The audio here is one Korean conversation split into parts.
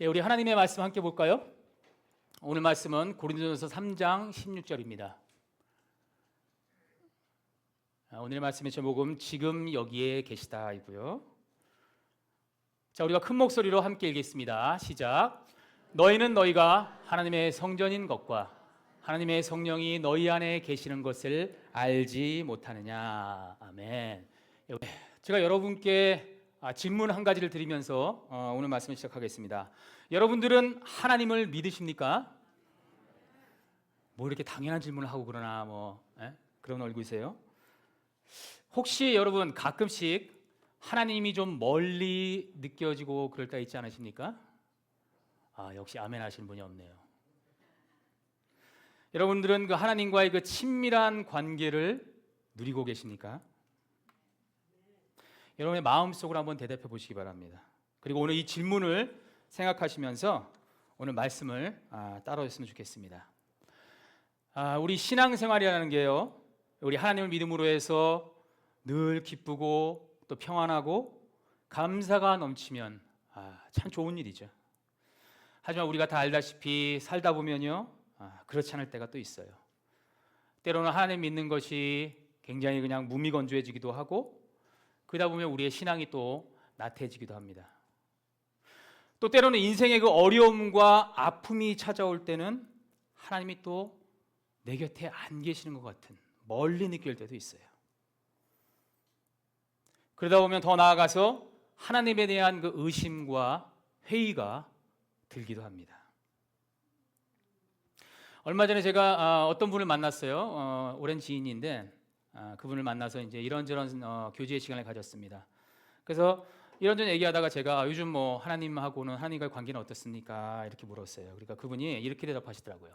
예, 우리 하나님의 말씀 함께 볼까요? 오늘 말씀은 고린도전서 3장 16절입니다. 오늘 말씀의 제목은 지금 여기에 계시다이고요. 자, 우리가 큰 목소리로 함께 읽겠습니다. 시작. 너희는 너희가 하나님의 성전인 것과 하나님의 성령이 너희 안에 계시는 것을 알지 못하느냐. 아멘. 제가 여러분께 질문 한 가지를 드리면서 오늘 말씀을 시작하겠습니다. 여러분들은 하나님을 믿으십니까? 뭐 이렇게 당연한 질문을 하고 그러나 그런 얼굴이세요? 혹시 여러분 가끔씩 하나님이 좀 멀리 느껴지고 그럴 때 있지 않으십니까? 역시 아멘 하시는 분이 없네요. 여러분들은 그 하나님과의 그 친밀한 관계를 누리고 계십니까? 여러분의 마음속으로 한번 대답해 보시기 바랍니다. 그리고 오늘 이 질문을 생각하시면서 오늘 말씀을 따라했으면 좋겠습니다. 우리 신앙생활이라는 게요, 우리 하나님을 믿음으로 해서 늘 기쁘고 또 평안하고 감사가 넘치면 참 좋은 일이죠. 하지만 우리가 다 알다시피 살다 보면요, 그렇지 않을 때가 또 있어요. 때로는 하나님 믿는 것이 굉장히 그냥 무미건조해지기도 하고, 그러다 보면 우리의 신앙이 또 나태해지기도 합니다. 또 때로는 인생의 그 어려움과 아픔이 찾아올 때는 하나님이 또 내 곁에 안 계시는 것 같은 멀리 느낄 때도 있어요. 그러다 보면 더 나아가서 하나님에 대한 그 의심과 회의가 들기도 합니다. 얼마 전에 제가 어떤 분을 만났어요. 오랜 지인인데 그분을 만나서 이제 이런저런 교제의 시간을 가졌습니다. 그래서 이런저런 얘기하다가 제가 요즘 뭐 하나님하고는 하나님과의 관계는 어떻습니까? 이렇게 물었어요. 그러니까 그분이 이렇게 대답하시더라고요.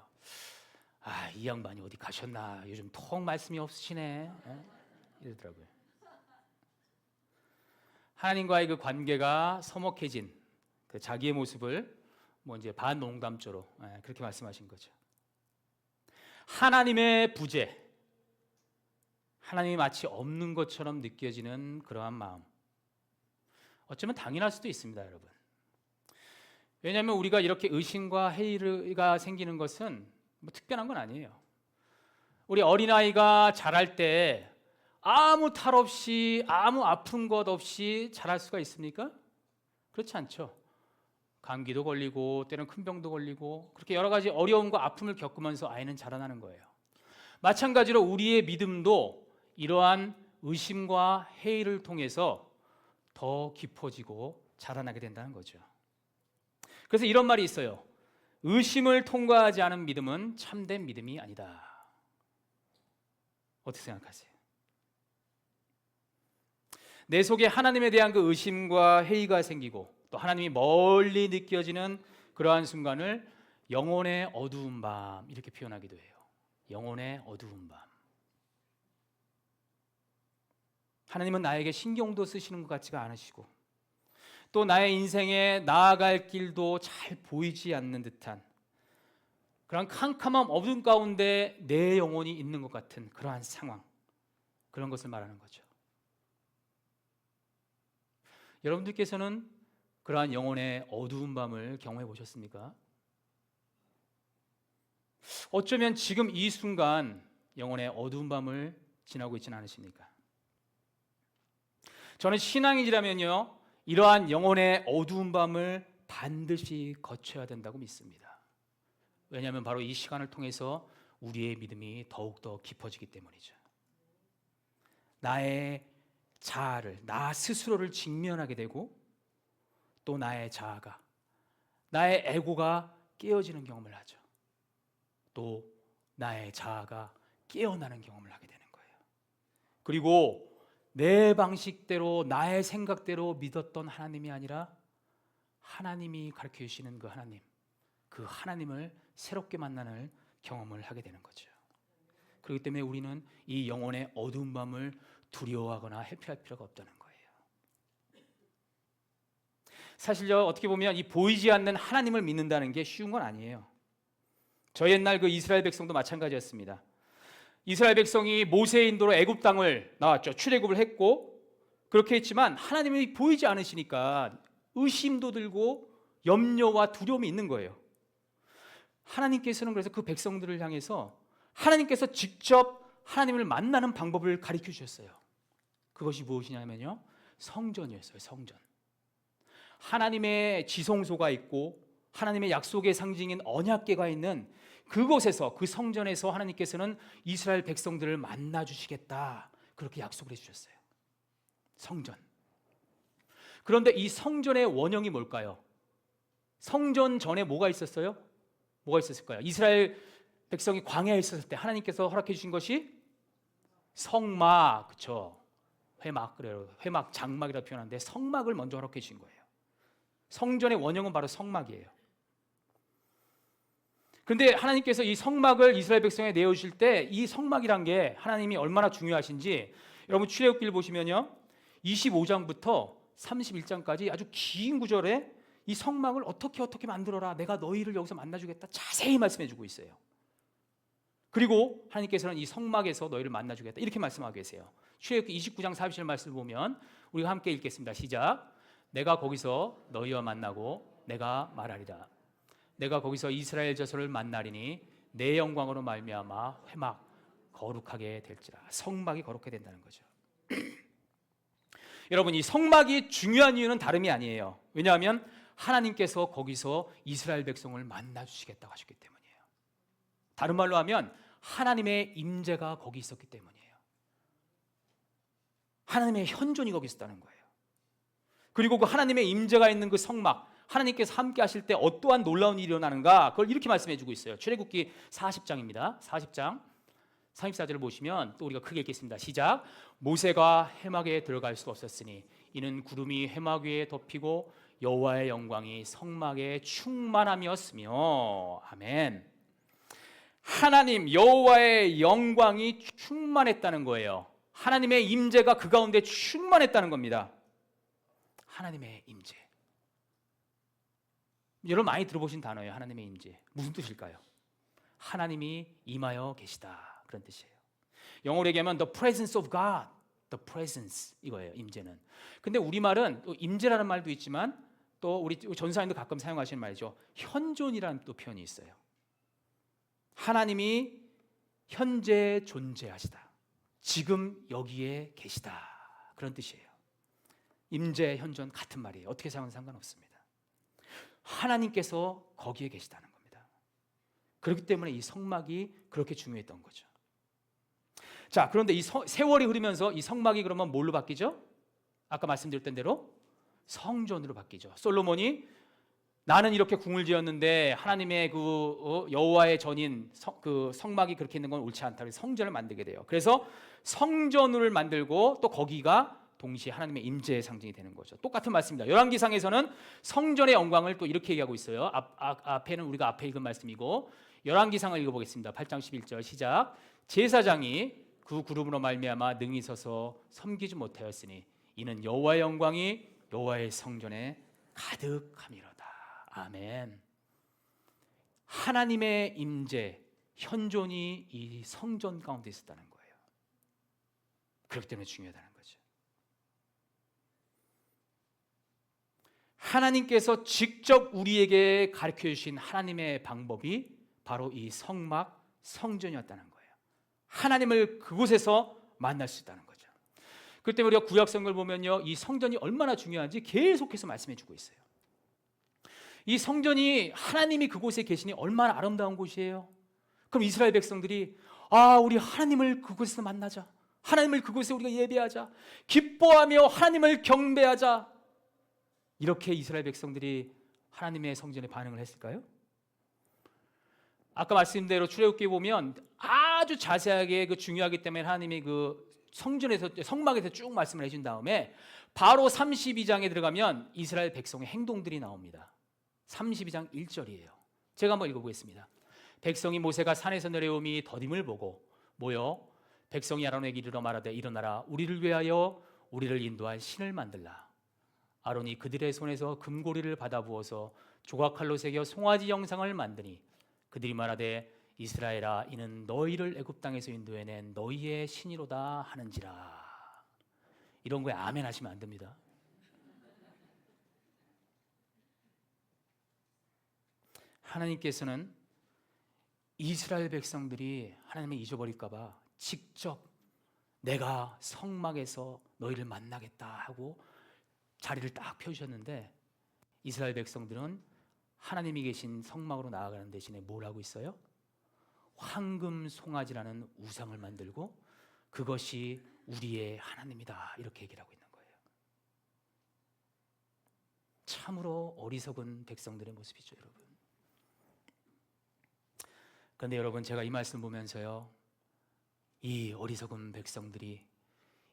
이 양반이 어디 가셨나? 요즘 통 말씀이 없으시네. 이러더라고요. 하나님과의 그 관계가 서먹해진 그 자기의 모습을 이제 반농담조로 그렇게 말씀하신 거죠. 하나님의 부재, 하나님이 마치 없는 것처럼 느껴지는 그러한 마음, 어쩌면 당연할 수도 있습니다, 여러분. 왜냐하면 우리가 이렇게 의심과 회의가 생기는 것은 특별한 건 아니에요. 우리 어린아이가 자랄 때 아무 탈 없이 아무 아픈 것 없이 자랄 수가 있습니까? 그렇지 않죠. 감기도 걸리고 때로는 큰 병도 걸리고 그렇게 여러 가지 어려움과 아픔을 겪으면서 아이는 자라나는 거예요. 마찬가지로 우리의 믿음도 이러한 의심과 회의를 통해서 더 깊어지고 자라나게 된다는 거죠. 그래서 이런 말이 있어요. 의심을 통과하지 않은 믿음은 참된 믿음이 아니다. 어떻게 생각하세요? 내 속에 하나님에 대한 그 의심과 회의가 생기고 또 하나님이 멀리 느껴지는 그러한 순간을 영혼의 어두운 밤 이렇게 표현하기도 해요. 영혼의 어두운 밤. 하나님은 나에게 신경도 쓰시는 것 같지가 않으시고 또 나의 인생에 나아갈 길도 잘 보이지 않는 듯한 그런 캄캄한 어둠 가운데 내 영혼이 있는 것 같은 그러한 상황, 그런 것을 말하는 거죠. 여러분들께서는 그러한 영혼의 어두운 밤을 경험해 보셨습니까? 어쩌면 지금 이 순간 영혼의 어두운 밤을 지나고 있지는 않으십니까? 저는 신앙인이라면요, 이러한 영혼의 어두운 밤을 반드시 거쳐야 된다고 믿습니다. 왜냐하면 바로 이 시간을 통해서 우리의 믿음이 더욱더 깊어지기 때문이죠. 나의 자아를, 나 스스로를 직면하게 되고 또 나의 자아가, 나의 에고가 깨어지는 경험을 하죠. 또 나의 자아가 깨어나는 경험을 하게 되는 거예요. 그리고 내 방식대로 나의 생각대로 믿었던 하나님이 아니라 하나님이 가르쳐 주시는 그 하나님을 새롭게 만나는 경험을 하게 되는 거죠. 그렇기 때문에 우리는 이 영혼의 어두운 밤을 두려워하거나 회피할 필요가 없다는 거예요. 사실요, 어떻게 보면 이 보이지 않는 하나님을 믿는다는 게 쉬운 건 아니에요. 저 옛날 그 이스라엘 백성도 마찬가지였습니다. 이스라엘 백성이 모세의 인도로 애굽 땅을 나왔죠. 출애굽을 했고 그렇게 했지만 하나님이 보이지 않으시니까 의심도 들고 염려와 두려움이 있는 거예요. 하나님께서는 그래서 그 백성들을 향해서 하나님께서 직접 하나님을 만나는 방법을 가르쳐 주셨어요. 그것이 무엇이냐면요, 성전이었어요. 성전. 하나님의 지성소가 있고 하나님의 약속의 상징인 언약궤가 있는 그곳에서, 그 성전에서 하나님께서는 이스라엘 백성들을 만나 주시겠다, 그렇게 약속을 해 주셨어요. 성전. 그런데 이 성전의 원형이 뭘까요? 성전 전에 뭐가 있었어요? 뭐가 있었을까요? 이스라엘 백성이 광야에 있었을 때 하나님께서 허락해 주신 것이 성막, 그렇죠? 회막, 그래요. 회막, 장막이라고 표현하는데 성막을 먼저 허락해 주신 거예요. 성전의 원형은 바로 성막이에요. 그런데 하나님께서 이 성막을 이스라엘 백성에 내어주실 때 이 성막이란 게 하나님이 얼마나 중요하신지, 여러분 출애굽기를 보시면요, 25장부터 31장까지 아주 긴 구절에 이 성막을 어떻게 만들어라, 내가 너희를 여기서 만나주겠다, 자세히 말씀해주고 있어요. 그리고 하나님께서는 이 성막에서 너희를 만나주겠다, 이렇게 말씀하고 계세요. 출애굽기 29장 47절 말씀을 보면 우리가 함께 읽겠습니다. 시작. 내가 거기서 너희와 만나고 내가 말하리라. 내가 거기서 이스라엘 자손을 만나리니 내 영광으로 말미암아 회막 거룩하게 될지라. 성막이 거룩하게 된다는 거죠. 여러분, 이 성막이 중요한 이유는 다름이 아니에요. 왜냐하면 하나님께서 거기서 이스라엘 백성을 만나 주시겠다고 하셨기 때문이에요. 다른 말로 하면 하나님의 임재가 거기 있었기 때문이에요. 하나님의 현존이 거기 있었다는 거예요. 그리고 그 하나님의 임재가 있는 그 성막, 하나님께서 함께 하실 때 어떠한 놀라운 일이 일어나는가, 그걸 이렇게 말씀해 주고 있어요. 출애굽기 40장입니다. 40장 34절을 보시면 또 우리가 크게 읽겠습니다. 시작. 모세가 회막에 들어갈 수 없었으니 이는 구름이 회막 위에 덮이고 여호와의 영광이 성막에 충만함이었으며. 아멘. 하나님 여호와의 영광이 충만했다는 거예요. 하나님의 임재가 그 가운데 충만했다는 겁니다. 하나님의 임재. 여러분 많이 들어보신 단어예요. 하나님의 임재. 무슨 뜻일까요? 하나님이 임하여 계시다, 그런 뜻이에요. 영어로 얘기하면 the presence of God, the presence, 이거예요. 임재는. 근데 우리말은 또 임재라는 말도 있지만 또 우리 전사님도 가끔 사용하시는 말이죠. 현존이라는 또 표현이 있어요. 하나님이 현재 존재하시다, 지금 여기에 계시다, 그런 뜻이에요. 임재, 현존 같은 말이에요. 어떻게 사용하는 상관없습니다. 하나님께서 거기에 계시다는 겁니다. 그렇기 때문에 이 성막이 그렇게 중요했던 거죠. 자, 그런데 이 세월이 흐르면서 이 성막이 그러면 뭘로 바뀌죠? 아까 말씀드렸던 대로 성전으로 바뀌죠. 솔로몬이 나는 이렇게 궁을 지었는데 하나님의 그 여호와의 전인 그 성막이 그렇게 있는 건 옳지 않다, 그래서 성전을 만들게 돼요. 그래서 성전을 만들고 또 거기가 동시에 하나님의 임재의 상징이 되는 거죠. 똑같은 말씀입니다. 열왕기상에서는 성전의 영광을 또 이렇게 얘기하고 있어요. 앞에는 우리가 앞에 읽은 말씀이고, 열왕기상을 읽어보겠습니다. 8장 11절 시작. 제사장이 그 구름으로 말미암아 능히 서서 섬기지 못하였으니 이는 여호와의 영광이 여호와의 성전에 가득함이로다. 아멘. 하나님의 임재, 현존이 이 성전 가운데 있었다는 거예요. 그렇기 때문에 중요하다는 거죠. 하나님께서 직접 우리에게 가르쳐 주신 하나님의 방법이 바로 이 성막, 성전이었다는 거예요. 하나님을 그곳에서 만날 수 있다는 거죠. 그때 우리가 구약성경을 보면요, 이 성전이 얼마나 중요한지 계속해서 말씀해 주고 있어요. 이 성전이 하나님이 그곳에 계시니 얼마나 아름다운 곳이에요. 그럼 이스라엘 백성들이 우리 하나님을 그곳에서 만나자, 하나님을 그곳에 우리가 예배하자, 기뻐하며 하나님을 경배하자, 이렇게 이스라엘 백성들이 하나님의 성전에 반응을 했을까요? 아까 말씀드린 대로 출애굽기 보면 아주 자세하게 그 중요하기 때문에 하나님이 그 성전에서, 성막에서 쭉 말씀을 해준 다음에 바로 32장에 들어가면 이스라엘 백성의 행동들이 나옵니다. 32장 1절이에요. 제가 한번 읽어보겠습니다. 백성이 모세가 산에서 내려오미 더딤을 보고 모여 백성이 아론에게 이르러 말하되 일어나라, 우리를 위하여 우리를 인도할 신을 만들라. 아론이 그들의 손에서 금고리를 받아 부어서 조각칼로 새겨 송아지 형상을 만드니 그들이 말하되 이스라엘아, 이는 너희를 애굽 땅에서 인도해낸 너희의 신이로다 하는지라. 이런 거에 아멘 하시면 안 됩니다. 하나님께서는 이스라엘 백성들이 하나님을 잊어버릴까 봐 직접 내가 성막에서 너희를 만나겠다 하고 자리를 딱 펴주셨는데, 이스라엘 백성들은 하나님이 계신 성막으로 나아가는 대신에 뭘 하고 있어요? 황금 송아지라는 우상을 만들고 그것이 우리의 하나님이다 이렇게 얘기를 하고 있는 거예요. 참으로 어리석은 백성들의 모습이죠, 여러분. 그런데 여러분, 제가 이 말씀 보면서요, 이 어리석은 백성들이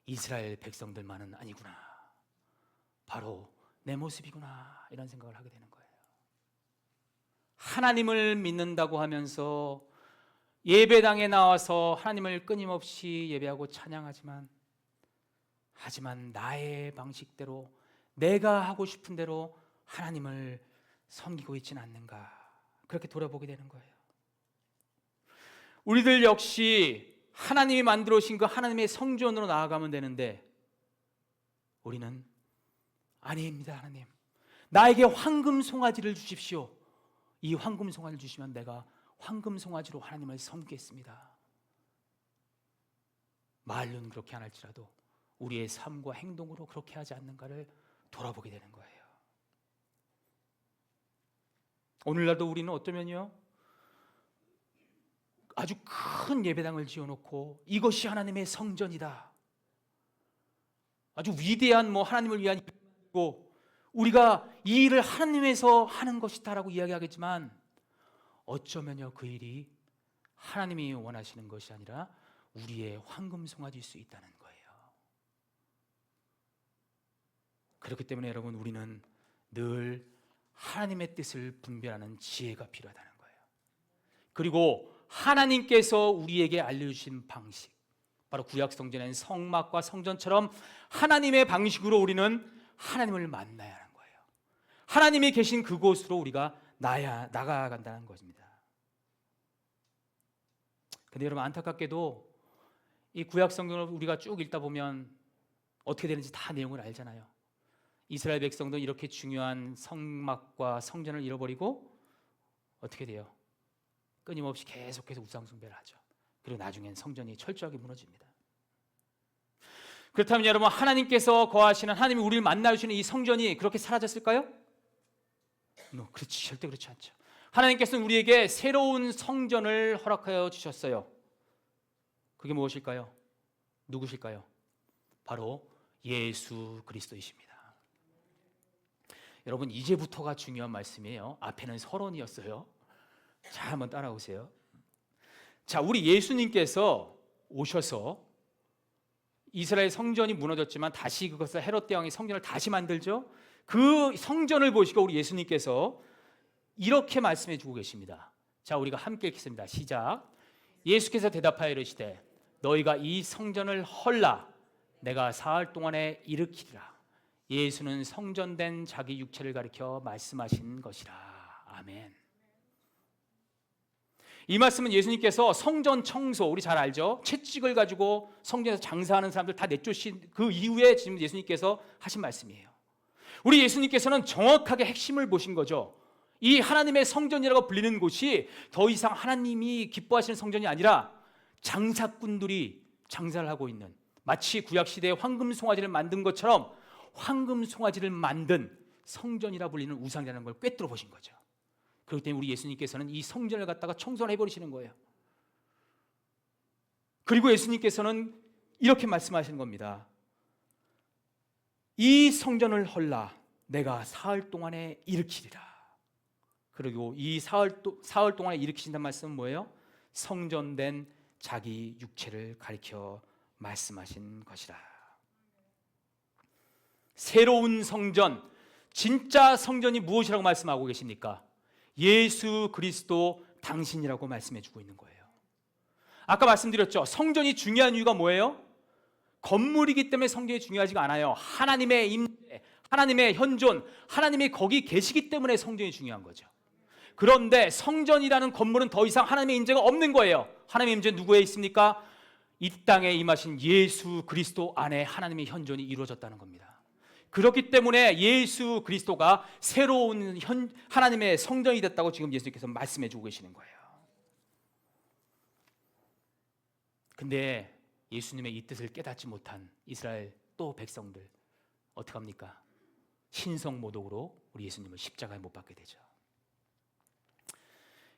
이스라엘 백성들만은 아니구나, 바로 내 모습이구나, 이런 생각을 하게 되는 거예요. 하나님을 믿는다고 하면서 예배당에 나와서 하나님을 끊임없이 예배하고 찬양하지만, 하지만 나의 방식대로 내가 하고 싶은 대로 하나님을 섬기고 있지는 않는가, 그렇게 돌아보게 되는 거예요. 우리들 역시 하나님이 만들어 오신 그 하나님의 성전으로 나아가면 되는데, 우리는 아닙니다. 하나님, 나에게 황금 송아지를 주십시오. 이 황금 송아지를 주시면 내가 황금 송아지로 하나님을 섬기겠습니다. 말로는 그렇게 안 할지라도 우리의 삶과 행동으로 그렇게 하지 않는가를 돌아보게 되는 거예요. 오늘날도 우리는 어쩌면요, 아주 큰 예배당을 지어놓고 이것이 하나님의 성전이다, 아주 위대한 하나님을 위한 일이고 우리가 이 일을 하나님에서 하는 것이다라고 이야기하겠지만, 어쩌면요 그 일이 하나님이 원하시는 것이 아니라 우리의 황금 송아지일 수 있다는 거예요. 그렇기 때문에 여러분, 우리는 늘 하나님의 뜻을 분별하는 지혜가 필요하다는 거예요. 그리고 하나님께서 우리에게 알려주신 방식, 바로 구약 성전엔 성막과 성전처럼 하나님의 방식으로 우리는 하나님을 만나야 하는 거예요. 하나님이 계신 그곳으로 우리가 나가간다는 것입니다. 근데 여러분, 안타깝게도 이 구약 성경을 우리가 쭉 읽다 보면 어떻게 되는지 다 내용을 알잖아요. 이스라엘 백성도 이렇게 중요한 성막과 성전을 잃어버리고 어떻게 돼요? 끊임없이 계속해서 우상 숭배를 하죠. 그리고 나중엔 성전이 철저하게 무너집니다. 그렇다면 여러분, 하나님께서 거하시는, 하나님이 우리를 만나주시는 이 성전이 그렇게 사라졌을까요? 그렇지, 절대 그렇지 않죠. 하나님께서는 우리에게 새로운 성전을 허락하여 주셨어요. 그게 무엇일까요? 누구실까요? 바로 예수 그리스도이십니다. 여러분, 이제부터가 중요한 말씀이에요. 앞에는 서론이었어요. 자, 한번 따라오세요. 자, 우리 예수님께서 오셔서 이스라엘 성전이 무너졌지만 다시 그것을 헤롯 대왕이 성전을 다시 만들죠. 그 성전을 보시고 우리 예수님께서 이렇게 말씀해 주고 계십니다. 자, 우리가 함께 읽겠습니다. 시작. 예수께서 대답하여 이르시되 너희가 이 성전을 헐라 내가 사흘 동안에 일으키리라. 예수는 성전된 자기 육체를 가리켜 말씀하신 것이라. 아멘. 이 말씀은 예수님께서 성전 청소, 우리 잘 알죠? 채찍을 가지고 성전에서 장사하는 사람들 다 내쫓으신 그 이후에 지금 예수님께서 하신 말씀이에요. 우리 예수님께서는 정확하게 핵심을 보신 거죠. 이 하나님의 성전이라고 불리는 곳이 더 이상 하나님이 기뻐하시는 성전이 아니라 장사꾼들이 장사를 하고 있는, 마치 구약시대에 황금 송아지를 만든 것처럼 황금 송아지를 만든 성전이라 불리는 우상이라는 걸 꿰뚫어 보신 거죠. 그렇기 때문에 우리 예수님께서는 이 성전을 갖다가 청소를 해버리시는 거예요. 그리고 예수님께서는 이렇게 말씀하시는 겁니다. 이 성전을 헐라 내가 사흘 동안에 일으키리라. 그리고 이 사흘 동안에 일으키신다는 말씀은 뭐예요? 성전된 자기 육체를 가리켜 말씀하신 것이라. 새로운 성전, 진짜 성전이 무엇이라고 말씀하고 계십니까? 예수 그리스도 당신이라고 말씀해 주고 있는 거예요. 아까 말씀드렸죠. 성전이 중요한 이유가 뭐예요? 건물이기 때문에 성전이 중요하지가 않아요. 하나님의 임재, 하나님의 현존, 하나님이 거기 계시기 때문에 성전이 중요한 거죠. 그런데 성전이라는 건물은 더 이상 하나님의 임재가 없는 거예요. 하나님의 임재는 누구에 있습니까? 이 땅에 임하신 예수 그리스도 안에 하나님의 현존이 이루어졌다는 겁니다. 그렇기 때문에 예수 그리스도가 새로운 하나님의 성전이 됐다고 지금 예수님께서 말씀해 주고 계시는 거예요. 근데 예수님의 이 뜻을 깨닫지 못한 이스라엘 또 백성들 어떻게 합니까? 신성모독으로 우리 예수님을 십자가에 못 박게 되죠.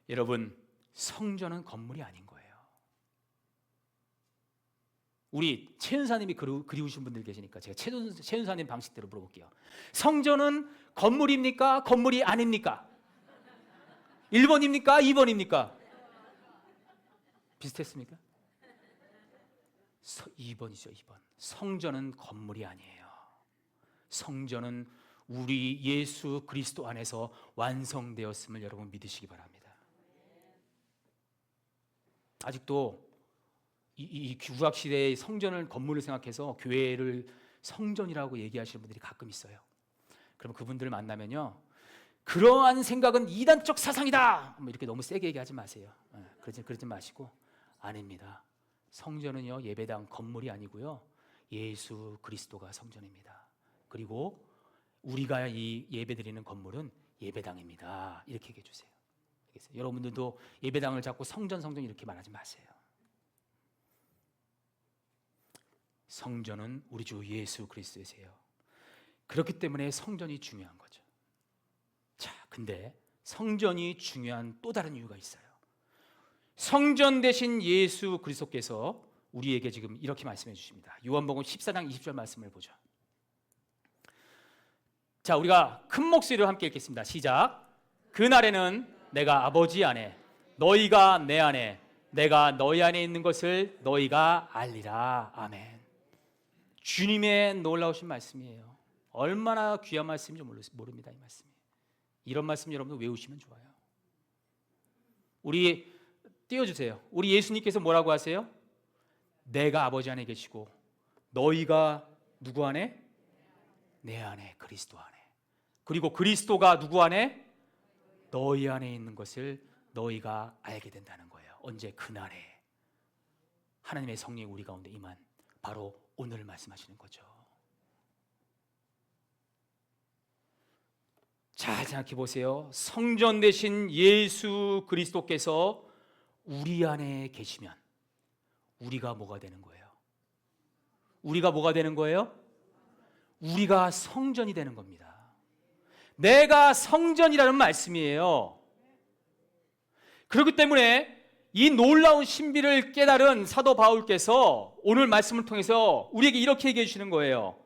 여러분, 성전은 건물이 아닌 거예요. 우리 최은사님이 그리우신 분들 계시니까 제가 최은사님 방식대로 물어볼게요. 성전은 건물입니까? 건물이 아닙니까? 1번입니까? 2번입니까? 비슷했습니까? 2번이죠. 2번. 성전은 건물이 아니에요. 성전은 우리 예수 그리스도 안에서 완성되었음을 여러분 믿으시기 바랍니다. 아직도 이 구약 시대의 성전을 건물을 생각해서 교회를 성전이라고 얘기하시는 분들이 가끔 있어요. 그럼 그분들을 만나면요, 그러한 생각은 이단적 사상이다, 뭐 이렇게 너무 세게 얘기하지 마세요. 그러지 마시고, 아닙니다. 성전은요, 예배당 건물이 아니고요, 예수 그리스도가 성전입니다. 그리고 우리가 이 예배드리는 건물은 예배당입니다. 이렇게 얘기해 주세요. 알겠어요? 여러분들도 예배당을 자꾸 성전 이렇게 말하지 마세요. 성전은 우리 주 예수 그리스도이세요. 그렇기 때문에 성전이 중요한 거죠. 자, 근데 성전이 중요한 또 다른 이유가 있어요. 성전 대신 예수 그리스도께서 우리에게 지금 이렇게 말씀해 주십니다. 요한복음 14장 20절 말씀을 보죠. 자, 우리가 큰 목소리로 함께 읽겠습니다. 시작. 그날에는 내가 아버지 안에, 너희가 내 안에, 내가 너희 안에 있는 것을 너희가 알리라. 아멘. 주님의 놀라우신 말씀이에요. 얼마나 귀한 말씀인지 모릅니다. 이 말씀이. 이런 말씀 여러분도 외우시면 좋아요. 우리 띄워주세요. 우리 예수님께서 뭐라고 하세요? 내가 아버지 안에 계시고 너희가 누구 안에? 내 안에, 그리스도 안에. 그리고 그리스도가 누구 안에? 너희 안에 있는 것을 너희가 알게 된다는 거예요. 언제? 그날에 하나님의 성령이 우리 가운데 임한 바로 오늘 말씀하시는 거죠. 잘 생각해 보세요. 성전 대신 예수 그리스도께서 우리 안에 계시면 우리가 뭐가 되는 거예요? 우리가 뭐가 되는 거예요? 우리가 성전이 되는 겁니다. 내가 성전이라는 말씀이에요. 그렇기 때문에 이 놀라운 신비를 깨달은 사도 바울께서 오늘 말씀을 통해서 우리에게 이렇게 얘기해 주시는 거예요.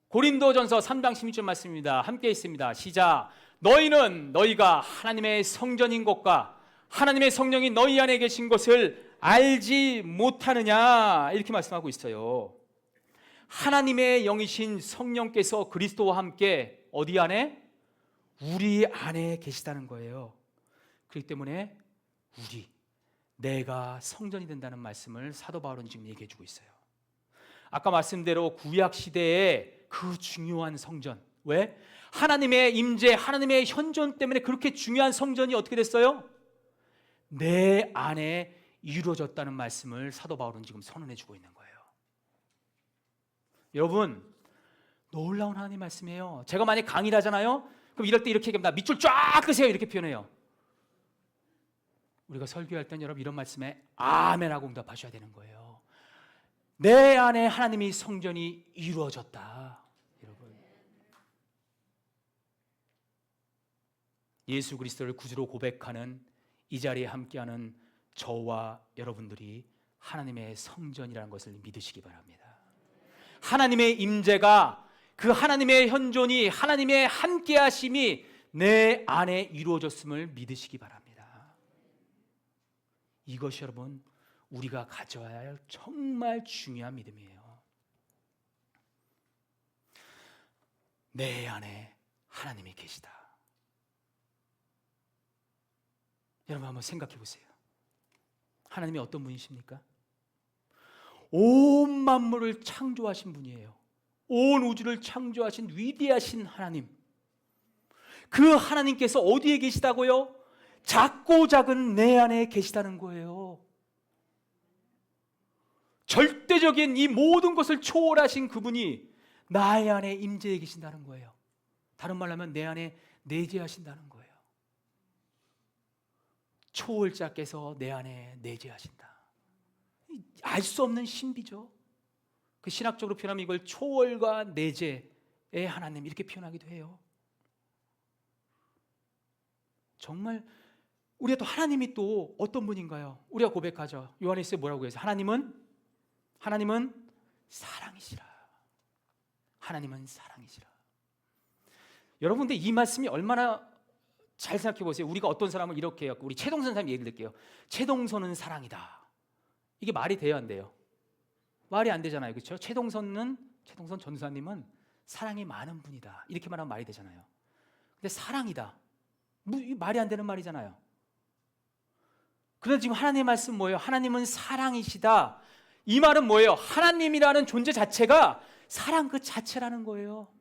고린도전서 3장 16절 말씀입니다. 함께 있습니다. 시작. 너희가 하나님의 성전인 것과 하나님의 성령이 너희 안에 계신 것을 알지 못하느냐, 이렇게 말씀하고 있어요. 하나님의 영이신 성령께서 그리스도와 함께 어디 안에? 우리 안에 계시다는 거예요. 그렇기 때문에 내가 성전이 된다는 말씀을 사도 바울은 지금 얘기해 주고 있어요. 아까 말씀대로 구약 시대의 그 중요한 성전, 왜? 하나님의 임재, 하나님의 현존 때문에 그렇게 중요한 성전이 어떻게 됐어요? 내 안에 이루어졌다는 말씀을 사도 바울은 지금 선언해 주고 있는 거예요. 여러분, 놀라운 하나님 말씀이에요. 제가 만약 강의를 하잖아요. 그럼 이럴 때 이렇게 얘기합니다. 밑줄 쫙 끄세요, 이렇게 표현해요. 우리가 설교할 땐 여러분 이런 말씀에 아멘하고 응답하셔야 되는 거예요. 내 안에 하나님이 성전이 이루어졌다. 여러분, 예수 그리스도를 구주로 고백하는 이 자리에 함께하는 저와 여러분들이 하나님의 성전이라는 것을 믿으시기 바랍니다. 하나님의 임재가, 그 하나님의 현존이, 하나님의 함께하심이 내 안에 이루어졌음을 믿으시기 바랍니다. 이것이 여러분 우리가 가져야 할 정말 중요한 믿음이에요. 내 안에 하나님이 계시다. 여러분 한번 생각해 보세요. 하나님이 어떤 분이십니까? 온 만물을 창조하신 분이에요. 온 우주를 창조하신 위대하신 하나님. 그 하나님께서 어디에 계시다고요? 작고 작은 내 안에 계시다는 거예요. 절대적인 이 모든 것을 초월하신 그분이 나의 안에 임재해 계신다는 거예요. 다른 말로 하면 내 안에 내재하신다는 거예요. 초월자께서 내 안에 내재하신다. 알 수 없는 신비죠. 그 신학적으로 표현하면 이걸 초월과 내재의 하나님 이렇게 표현하기도 해요. 정말 우리가 또 하나님이 또 어떤 분인가요? 우리가 고백하죠. 요한일서에 뭐라고 해서 하나님은 사랑이시라. 하나님은 사랑이시라. 여러분 근데 이 말씀이 얼마나 잘 생각해 보세요. 우리가 어떤 사람을 이렇게 해요. 우리 최동선 선생님 얘기를 들게요. 최동선은 사랑이다. 이게 말이 돼요, 안 돼요? 말이 안 되잖아요, 그렇죠? 최동선 전도사님은 사랑이 많은 분이다. 이렇게 말하면 말이 되잖아요. 근데 사랑이다. 말이 안 되는 말이잖아요. 그런데 지금 하나님의 말씀 뭐예요? 하나님은 사랑이시다. 이 말은 뭐예요? 하나님이라는 존재 자체가 사랑 그 자체라는 거예요.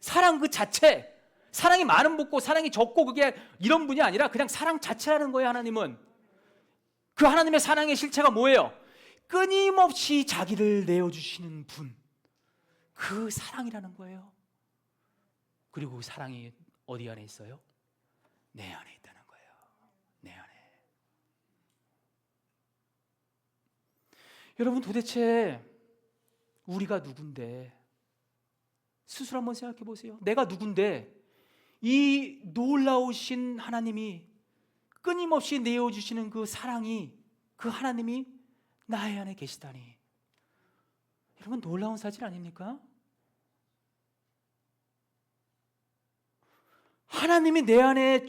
사랑 그 자체. 사랑이 많은 분고 사랑이 적고 그게 이런 분이 아니라 그냥 사랑 자체라는 거예요. 하나님은. 그 하나님의 사랑의 실체가 뭐예요? 끊임없이 자기를 내어주시는 분. 그 사랑이라는 거예요. 그리고 그 사랑이 어디 안에 있어요? 내 안에 있다는 거예요. 내 안에. 여러분 도대체 우리가 누군데? 스스로 한번 생각해 보세요. 내가 누군데 이 놀라우신 하나님이 끊임없이 내어주시는 그 사랑이, 그 하나님이 나의 안에 계시다니. 여러분 놀라운 사실 아닙니까? 하나님이 내 안에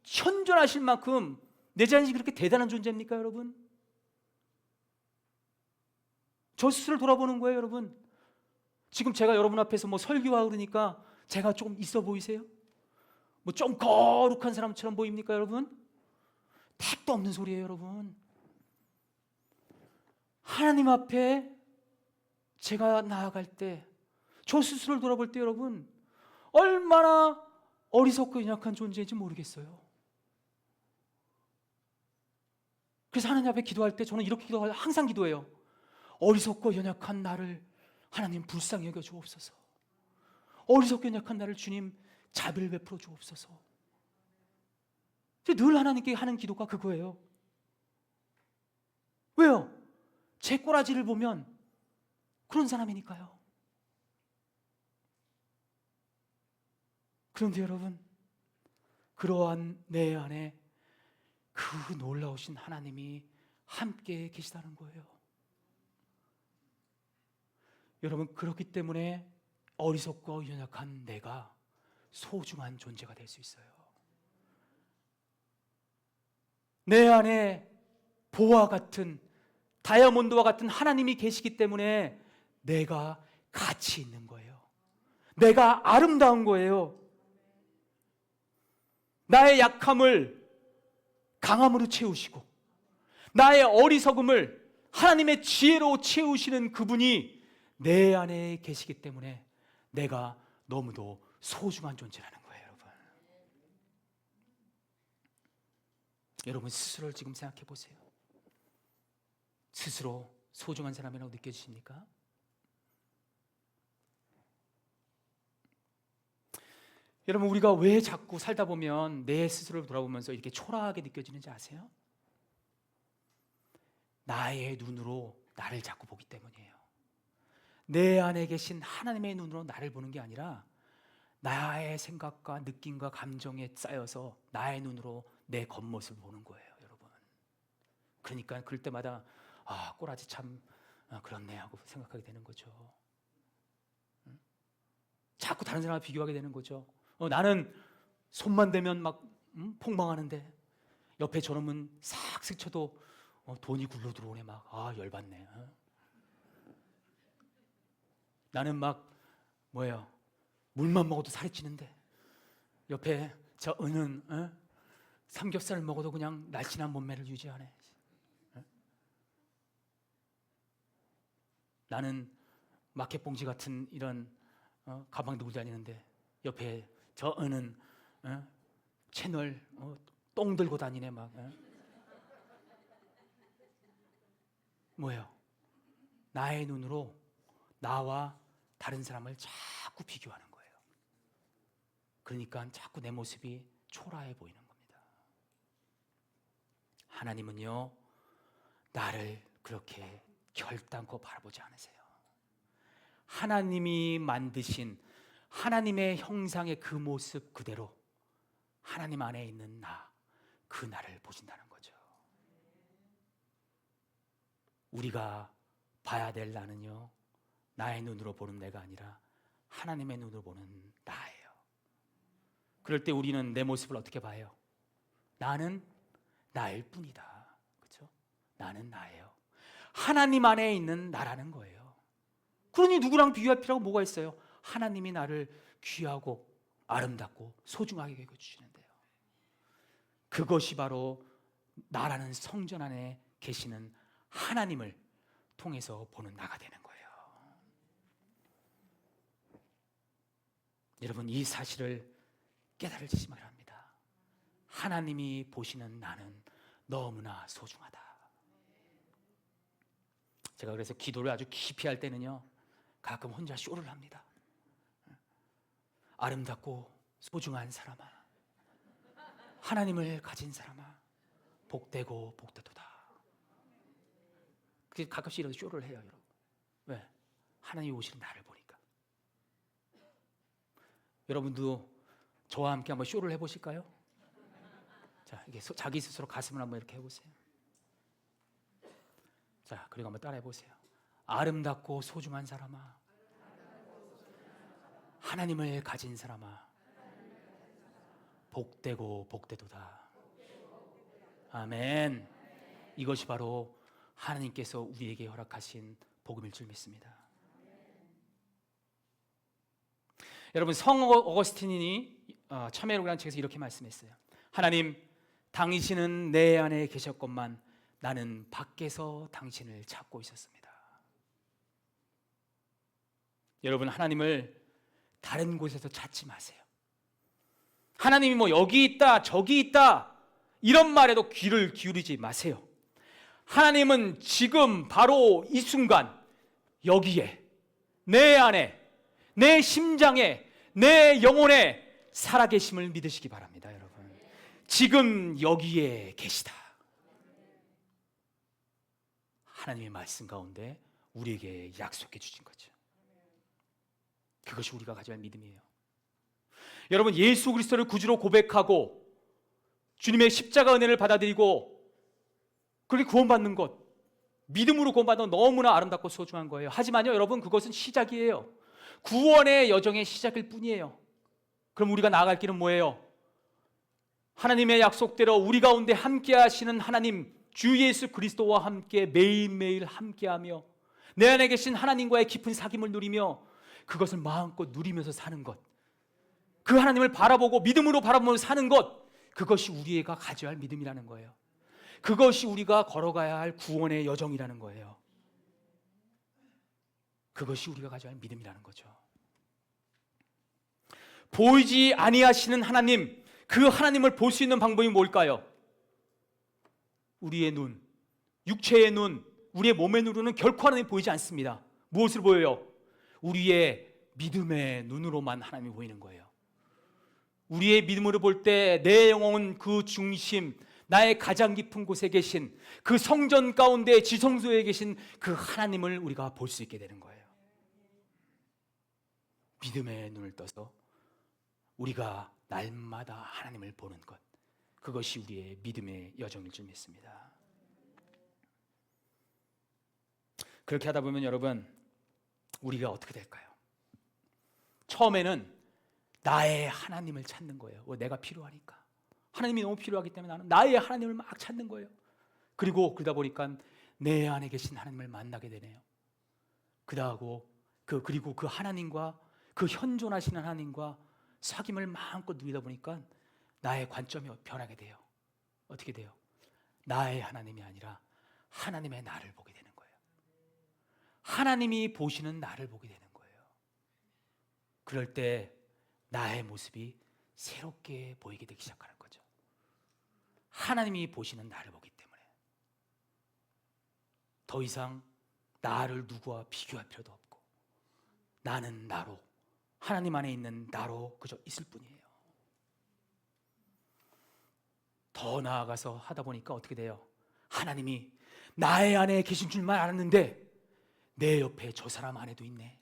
현존하실 만큼 내 자신이 그렇게 대단한 존재입니까, 여러분? 저 스스로를 돌아보는 거예요, 여러분. 지금 제가 여러분 앞에서 뭐 설교하고 그러니까 제가 조금 있어 보이세요? 뭐 좀 거룩한 사람처럼 보입니까, 여러분? 택도 없는 소리예요, 여러분. 하나님 앞에 제가 나아갈 때, 저 스스로를 돌아볼 때 여러분 얼마나 어리석고 연약한 존재인지 모르겠어요. 그래서 하나님 앞에 기도할 때 저는 이렇게 기도하고 항상 기도해요. 어리석고 연약한 나를 하나님 불쌍히 여겨 주옵소서. 어리석고 연약한 나를 주님 자비를 베풀어 주옵소서. 늘 하나님께 하는 기도가 그거예요. 왜요? 제 꼬라지를 보면 그런 사람이니까요. 그런데 여러분, 그러한 내 안에 그 놀라우신 하나님이 함께 계시다는 거예요. 여러분, 그렇기 때문에 어리석고 연약한 내가 소중한 존재가 될 수 있어요. 내 안에 보화 같은, 다이아몬드와 같은 하나님이 계시기 때문에 내가 가치 있는 거예요. 내가 아름다운 거예요. 나의 약함을 강함으로 채우시고 나의 어리석음을 하나님의 지혜로 채우시는 그분이 내 안에 계시기 때문에 내가 너무도 소중한 존재라는 거예요, 여러분. 여러분 스스로를 지금 생각해 보세요. 스스로 소중한 사람이라고 느껴지십니까? 여러분 우리가 왜 자꾸 살다 보면 내 스스로를 돌아보면서 이렇게 초라하게 느껴지는지 아세요? 나의 눈으로 나를 자꾸 보기 때문이에요. 내 안에 계신 하나님의 눈으로 나를 보는 게 아니라 나의 생각과 느낌과 감정에 쌓여서 나의 눈으로 내 겉모습을 보는 거예요, 여러분. 그러니까 그럴 때마다 꼬라지 참 그렇네 하고 생각하게 되는 거죠. 자꾸 다른 사람과 비교하게 되는 거죠. 나는 손만 대면 막 폭망하는데 옆에 저놈은 싹 스쳐도 돈이 굴러 들어오네. 막 열받네. 나는 막 물만 먹어도 살이 찌는데 옆에 저 은은 삼겹살을 먹어도 그냥 날씬한 몸매를 유지하네. 나는 마켓봉지 같은 이런 가방 들고 다니는데 옆에 저 은은 채널 똥 들고 다니네. 막 뭐예요? 나의 눈으로 나와 다른 사람을 자꾸 비교하는 거예요. 그러니까 자꾸 내 모습이 초라해 보이는 겁니다. 하나님은요, 나를 그렇게 결단코 바라보지 않으세요. 하나님이 만드신 하나님의 형상의 그 모습 그대로 하나님 안에 있는 나, 그 나를 보신다는 거죠. 우리가 봐야 될 나는요, 나의 눈으로 보는 내가 아니라 하나님의 눈으로 보는 나예요. 그럴 때 우리는 내 모습을 어떻게 봐요? 나는 나일 뿐이다. 그렇죠? 나는 나예요. 하나님 안에 있는 나라는 거예요. 그러니 누구랑 비교할 필요가 뭐가 있어요? 하나님이 나를 귀하고 아름답고 소중하게 여겨주시는데요. 그것이 바로 나라는 성전 안에 계시는 하나님을 통해서 보는 나가 되는 거예요. 여러분, 이 사실을 깨달으시기 바랍니다. 하나님이 보시는 나는 너무나 소중하다. 제가 그래서 기도를 아주 깊이 할 때는요, 가끔 혼자 쇼를 합니다. 아름답고 소중한 사람아, 하나님을 가진 사람아, 복되고 복되도다. 그게 가끔씩 이런 쇼를 해요, 여러분. 왜? 하나님이 오시는 나를 보니까. 여러분도 저와 함께 한번 쇼를 해보실까요? 자, 이게 자기 스스로 가슴을 한번 이렇게 해보세요. 자, 그리고 한번 따라해보세요. 아름답고 소중한 사람아, 하나님을 가진 사람아, 복되고 복되도다. 아멘. 이것이 바로 하나님께서 우리에게 허락하신 복음일 줄 믿습니다. 여러분, 성 어거스틴이 참회록이라는 책에서 이렇게 말씀했어요. 하나님, 당신은 내 안에 계셨건만 나는 밖에서 당신을 찾고 있었습니다. 여러분, 하나님을 다른 곳에서 찾지 마세요. 하나님이 뭐 여기 있다 저기 있다 이런 말에도 귀를 기울이지 마세요. 하나님은 지금 바로 이 순간 여기에, 내 안에, 내 심장에, 내 영혼에 살아계심을 믿으시기 바랍니다. 여러분, 지금 여기에 계시다. 하나님의 말씀 가운데 우리에게 약속해 주신 거죠. 그것이 우리가 가져야 할 믿음이에요. 여러분, 예수 그리스도를 구주로 고백하고 주님의 십자가 은혜를 받아들이고 그렇게 구원받는 것, 믿음으로 구원받는 건 너무나 아름답고 소중한 거예요. 하지만요, 여러분, 그것은 시작이에요. 구원의 여정의 시작일 뿐이에요. 그럼 우리가 나아갈 길은 뭐예요? 하나님의 약속대로 우리 가운데 함께 하시는 하나님 주 예수 그리스도와 함께 매일매일 함께하며 내 안에 계신 하나님과의 깊은 사귐을 누리며 그것을 마음껏 누리면서 사는 것, 그 하나님을 바라보고 믿음으로 바라보면서 사는 것, 그것이 우리가 가져야 할 믿음이라는 거예요. 그것이 우리가 걸어가야 할 구원의 여정이라는 거예요. 그것이 우리가 가져야 할 믿음이라는 거죠. 보이지 아니하시는 하나님, 그 하나님을 볼 수 있는 방법이 뭘까요? 우리의 눈, 육체의 눈, 우리의 몸의 눈으로는 결코 하나님이 보이지 않습니다. 무엇을 보여요? 우리의 믿음의 눈으로만 하나님이 보이는 거예요. 우리의 믿음으로 볼 때 내 영혼은 그 중심, 나의 가장 깊은 곳에 계신 그 성전 가운데 지성소에 계신 그 하나님을 우리가 볼 수 있게 되는 거예요. 믿음의 눈을 떠서 우리가 날마다 하나님을 보는 것, 그것이 우리의 믿음의 여정일 줄 믿습니다. 그렇게 하다 보면 여러분, 우리가 어떻게 될까요? 처음에는 나의 하나님을 찾는 거예요. 내가 필요하니까. 하나님이 너무 필요하기 때문에 나는 나의 하나님을 막 찾는 거예요. 그리고 그러다 보니까 내 안에 계신 하나님을 만나게 되네요. 그리고 그 하나님과, 그 현존하시는 하나님과 사귐을 마음껏 누리다 보니까 나의 관점이 변하게 돼요. 어떻게 돼요? 나의 하나님이 아니라 하나님의 나를 보게 되는 거예요. 하나님이 보시는 나를 보게 되는 거예요. 그럴 때 나의 모습이 새롭게 보이게 되기 시작하는 거죠. 하나님이 보시는 나를 보기 때문에 더 이상 나를 누구와 비교할 필요도 없고 나는 나로, 하나님 안에 있는 나로 그저 있을 뿐이에요. 더 나아가서 하다 보니까 어떻게 돼요? 하나님이 나의 안에 계신 줄만 알았는데 내 옆에 저 사람 안에도 있네.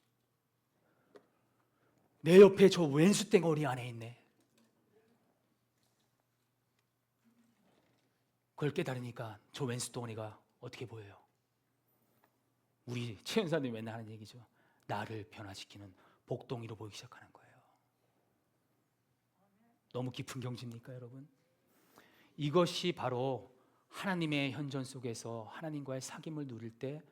내 옆에 저 왼수 덩어리 안에 있네. 그걸 깨달으니까 저 왼수 덩어리가 어떻게 보여요? 우리 최연사님이 맨날 하는 얘기죠. 나를 변화시키는 복덩이로 보이기 시작하는 거예요. 너무 깊은 경지입니까, 여러분? 이것이 바로 하나님의 현존 속에서 하나님과의 사귐을 누릴 때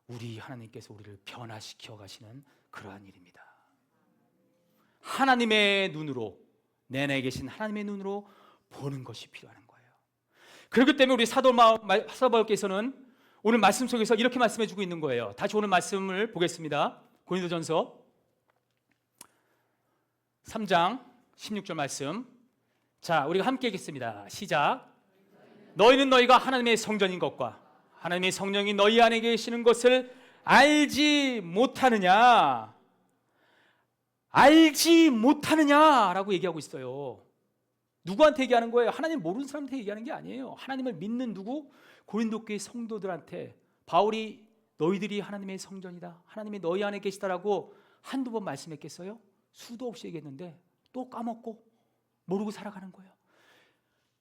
우리 하나님께서 우리를 변화시켜 가시는 그러한 일입니다. 하나님의 눈으로, 내 안에 계신 하나님의 눈으로 보는 것이 필요한 거예요. 그렇기 때문에 우리 사도 바울께서는 오늘 말씀 속에서 이렇게 말씀해 주고 있는 거예요. 다시 오늘 말씀을 보겠습니다. 고린도전서 3장 16절 말씀. 자, 우리가 함께 읽겠습니다. 시작. 너희는 너희가 하나님의 성전인 것과 하나님의 성령이 너희 안에 계시는 것을 알지 못하느냐? 알지 못하느냐라고 얘기하고 있어요. 누구한테 얘기하는 거예요? 하나님 모르는 사람한테 얘기하는 게 아니에요. 하나님을 믿는 누구? 고린도 교회 성도들한테 바울이 너희들이 하나님의 성전이다, 하나님이 너희 안에 계시다라고 한두 번 말씀했겠어요? 수도 없이 얘기했는데 또 까먹고 모르고 살아가는 거예요.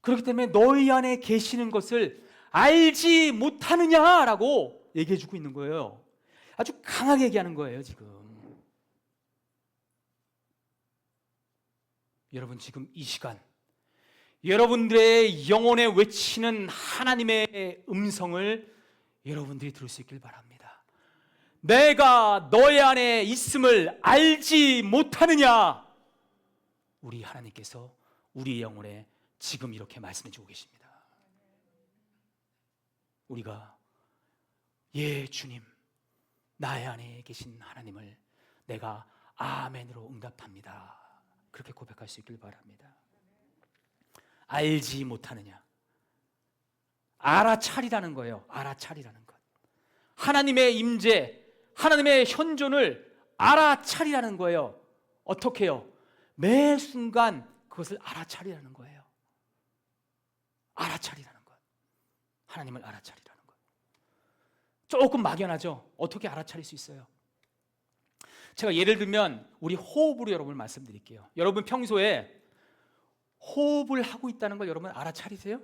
그렇기 때문에 너희 안에 계시는 것을 알지 못하느냐라고 얘기해 주고 있는 거예요. 아주 강하게 얘기하는 거예요. 지금 여러분, 지금 이 시간 여러분들의 영혼에 외치는 하나님의 음성을 여러분들이 들을 수 있길 바랍니다. 내가 너의 안에 있음을 알지 못하느냐? 우리 하나님께서 우리 영혼에 지금 이렇게 말씀해 주고 계십니다. 우리가 예 주님, 나의 안에 계신 하나님을 내가 아멘으로 응답합니다, 그렇게 고백할 수 있길 바랍니다. 알지 못하느냐? 알아차리라는 거예요. 알아차리라는 것. 하나님의 임재, 하나님의 현존을 알아차리라는 거예요. 어떻게 해요? 매 순간 그것을 알아차리라는 거예요. 알아차리라는 것. 하나님을 알아차리라는 것. 조금 막연하죠? 어떻게 알아차릴 수 있어요? 제가 예를 들면 우리 호흡으로 여러분을 말씀드릴게요. 여러분 평소에 호흡을 하고 있다는 걸 여러분 알아차리세요?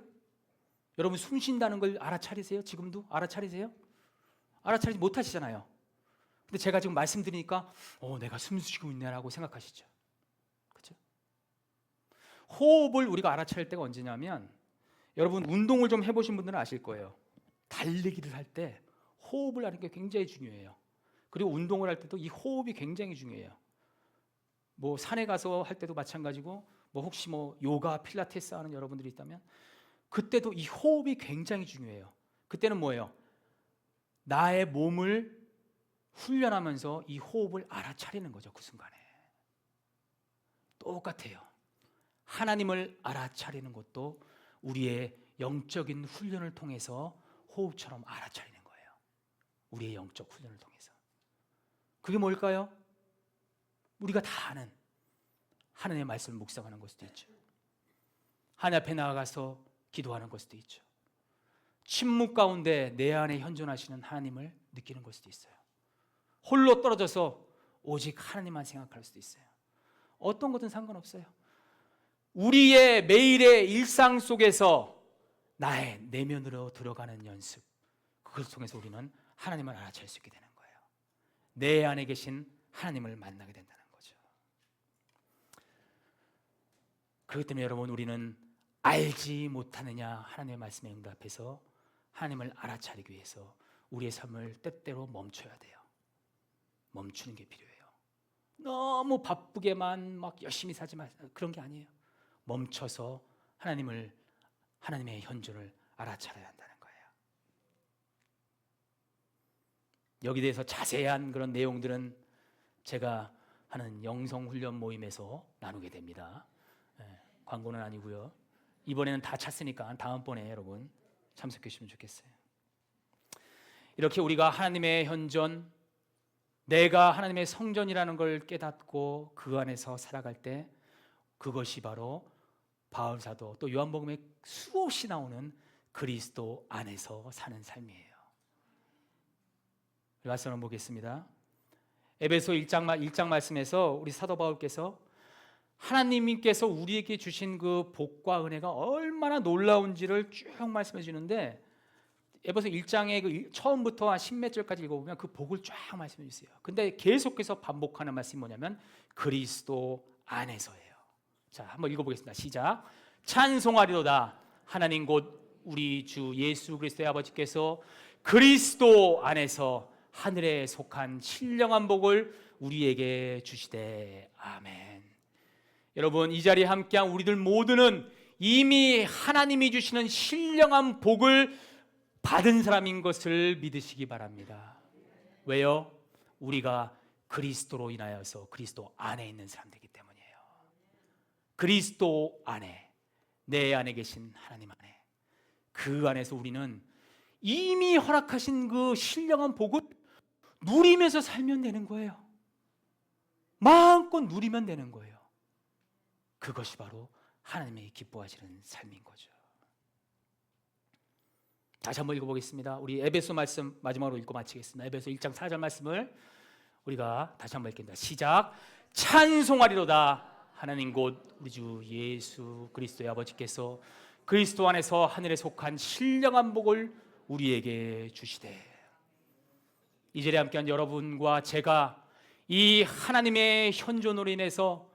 여러분 숨 쉰다는 걸 알아차리세요? 지금도 알아차리세요? 알아차리지 못하시잖아요. 근데 제가 지금 말씀드리니까 내가 숨 쉬고 있네라고 생각하시죠. 그렇죠? 호흡을 우리가 알아차릴 때가 언제냐면, 여러분 운동을 좀 해보신 분들은 아실 거예요. 달리기를 할 때 호흡을 하는 게 굉장히 중요해요. 그리고 운동을 할 때도 이 호흡이 굉장히 중요해요. 뭐 산에 가서 할 때도 마찬가지고, 뭐 혹시 뭐 요가, 필라테스 하는 여러분들이 있다면 그때도 이 호흡이 굉장히 중요해요. 그때는 뭐예요? 나의 몸을 훈련하면서 이 호흡을 알아차리는 거죠. 그 순간에 똑같아요. 하나님을 알아차리는 것도 우리의 영적인 훈련을 통해서 호흡처럼 알아차리는 거예요. 우리의 영적 훈련을 통해서. 그게 뭘까요? 우리가 다 아는 하나님의 말씀을 묵상하는 것도 있죠. 하나님 앞에 나아가서 기도하는 것도 있죠. 침묵 가운데 내 안에 현존하시는 하나님을 느끼는 것도 있어요. 홀로 떨어져서 오직 하나님만 생각할 수도 있어요. 어떤 것은 상관없어요. 우리의 매일의 일상 속에서 나의 내면으로 들어가는 연습, 그것을 통해서 우리는 하나님을 알아차릴 수 있게 되는 거예요. 내 안에 계신 하나님을 만나게 된다는 거죠. 그렇기 때문에 여러분, 우리는 알지 못하느냐 하나님의 말씀에 응답해서 하나님을 알아차리기 위해서 우리의 삶을 때때로 멈춰야 돼요. 멈추는 게 필요해요. 너무 바쁘게만 막 열심히 사지 마, 그런 게 아니에요. 멈춰서 하나님의 현존을 알아차려야 한다는 거예요. 여기 대해서 자세한 그런 내용들은 제가 하는 영성훈련 모임에서 나누게 됩니다. 광고는 아니고요. 이번에는 다 찼으니까 다음번에 여러분 참석해 주시면 좋겠어요. 이렇게 우리가 하나님의 현존, 내가 하나님의 성전이라는 걸 깨닫고 그 안에서 살아갈 때 그것이 바로 바울 사도 또 요한복음에 수없이 나오는 그리스도 안에서 사는 삶이에요. 말씀을 보겠습니다. 에베소 1장 말씀에서 우리 사도 바울께서 하나님께서 우리에게 주신 그 복과 은혜가 얼마나 놀라운지를 쭉 말씀해 주는데, 에베소 1장의 그 처음부터 한 10몇 절까지 읽어보면 그 복을 쫙 말씀해 주세요. 근데 계속해서 반복하는 말씀이 뭐냐면 그리스도 안에서예요. 자, 한번 읽어보겠습니다. 시작. 찬송하리로다 하나님 곧 우리 주 예수 그리스도의 아버지께서 그리스도 안에서 하늘에 속한 신령한 복을 우리에게 주시되 아멘. 여러분, 이 자리에 함께한 우리들 모두는 이미 하나님이 주시는 신령한 복을 받은 사람인 것을 믿으시기 바랍니다. 왜요? 우리가 그리스도로 인하여서 그리스도 안에 있는 사람들이기 때문이에요. 그리스도 안에, 내 안에 계신 하나님 안에, 그 안에서 우리는 이미 허락하신 그 신령한 복을 누리면서 살면 되는 거예요. 마음껏 누리면 되는 거예요. 그것이 바로 하나님의 기뻐하시는 삶인 거죠. 다시 한번 읽어보겠습니다. 우리 에베소 말씀 마지막으로 읽고 마치겠습니다. 에베소 1장 4절 말씀을 우리가 다시 한번 읽겠습니다. 시작. 찬송하리로다 하나님 곧 우리 주 예수 그리스도의 아버지께서 그리스도 안에서 하늘에 속한 신령한 복을 우리에게 주시되. 이 자리에 함께한 여러분과 제가 이 하나님의 현존으로 인해서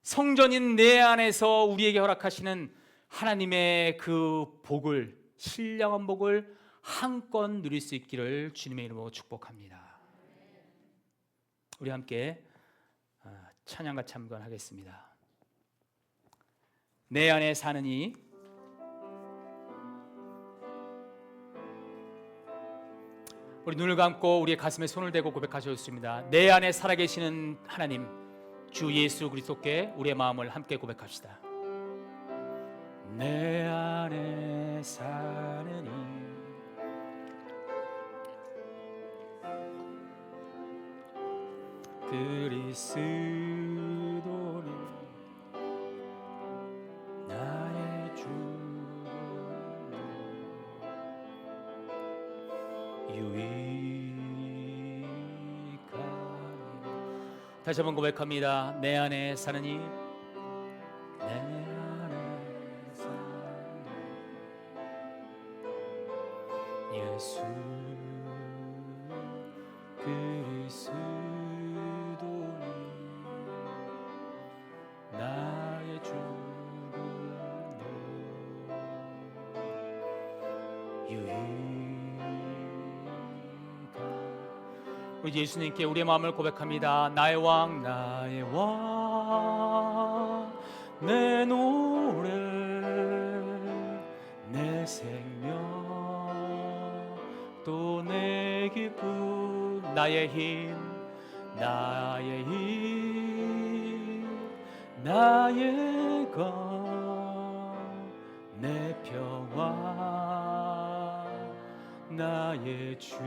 성전인 내 안에서 우리에게 허락하시는 하나님의 그 복을, 신령한 복을 한껏 누릴 수 있기를 주님의 이름으로 축복합니다. 우리 함께 찬양과 참관하겠습니다. 내 안에 사느니. 우리 눈을 감고 우리의 가슴에 손을 대고 고백하셨습니다. 내 안에 살아계시는 하나님 주 예수 그리스도께 우리의 마음을 함께 고백합시다. 내 안에 사느니 그리스도는 나의 주 유익하니. 다시 한번 고백합니다. 내 안에 사느니 내 안에 사느니 예수 그리스도니 나의 죽음도 유익. 우리 예수님께 우리의 마음을 고백합니다. 나의 왕 나의 왕 내 노래 내 생명 또 내 기쁨 나의 힘 나의 것 내 평화 나의 주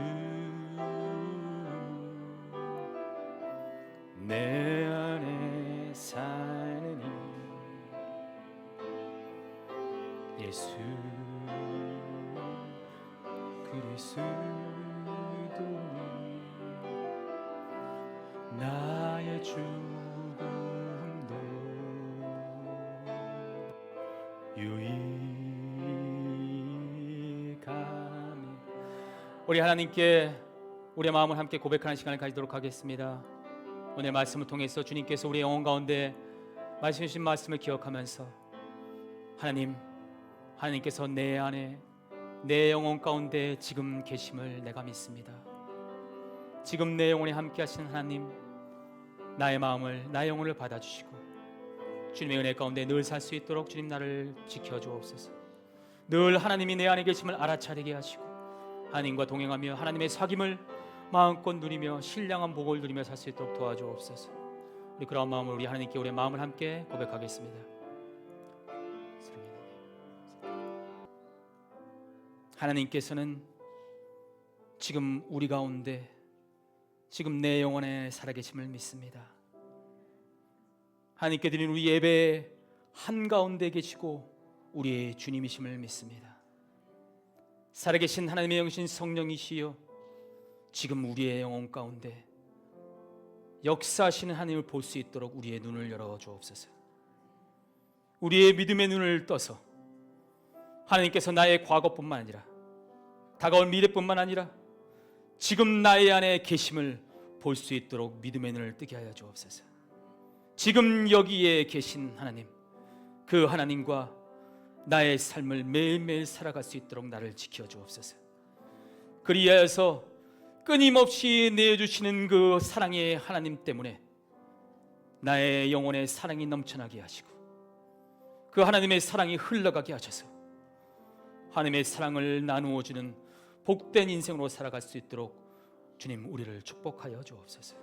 내 안에 사느니 예수 그리스도니 나의 죽음도 유익하니. 우리 하나님께 우리의 마음을 함께 고백하는 시간을 가지도록 하겠습니다. 오늘 말씀을 통해서 주님께서 우리의 영혼 가운데 말씀해 주신 말씀을 기억하면서 하나님께서 내 안에 내 영혼 가운데 지금 계심을 내가 믿습니다. 지금 내 영혼에 함께 하시는 하나님, 나의 마음을 나의 영혼을 받아주시고 주님의 은혜 가운데 늘 살 수 있도록 주님 나를 지켜주옵소서. 늘 하나님이 내 안에 계심을 알아차리게 하시고 하나님과 동행하며 하나님의 사귐을 마음껏 누리며 신령한 복을 누리며 살 수 있도록 도와주옵소서. 우리 그런 마음으로 우리 하나님께 우리의 마음을 함께 고백하겠습니다. 하나님께서는 지금 우리 가운데 지금 내 영혼에 살아계심을 믿습니다. 하나님께 드린 우리 예배 한가운데 계시고 우리의 주님이심을 믿습니다. 살아계신 하나님의 영신 성령이시여, 지금 우리의 영혼 가운데 역사하시는 하나님을 볼 수 있도록 우리의 눈을 열어 주옵소서. 우리의 믿음의 눈을 떠서 하나님께서 나의 과거뿐만 아니라 다가올 미래뿐만 아니라 지금 나의 안에 계심을 볼 수 있도록 믿음의 눈을 뜨게 하여 주옵소서. 지금 여기에 계신 하나님, 그 하나님과 나의 삶을 매일매일 살아갈 수 있도록 나를 지켜 주옵소서. 그리하여서 끊임없이 내어주시는 그 사랑의 하나님 때문에 나의 영혼에 사랑이 넘쳐나게 하시고 그 하나님의 사랑이 흘러가게 하셔서 하나님의 사랑을 나누어주는 복된 인생으로 살아갈 수 있도록 주님 우리를 축복하여 주옵소서.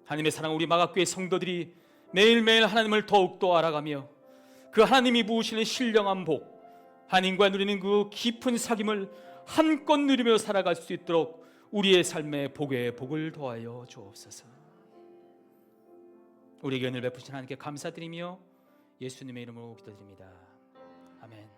하나님의 사랑, 우리 마가교회 성도들이 매일매일 하나님을 더욱더 알아가며 그 하나님이 부으시는 신령한 복, 하나님과 누리는 그 깊은 사귐을 한껏 누리며 살아갈 수 있도록 우리의 삶에 복에 복을 더하여 주옵소서. 우리에게 은혜를 베푸신 하나님께 감사드리며 예수님의 이름으로 기도드립니다. 아멘.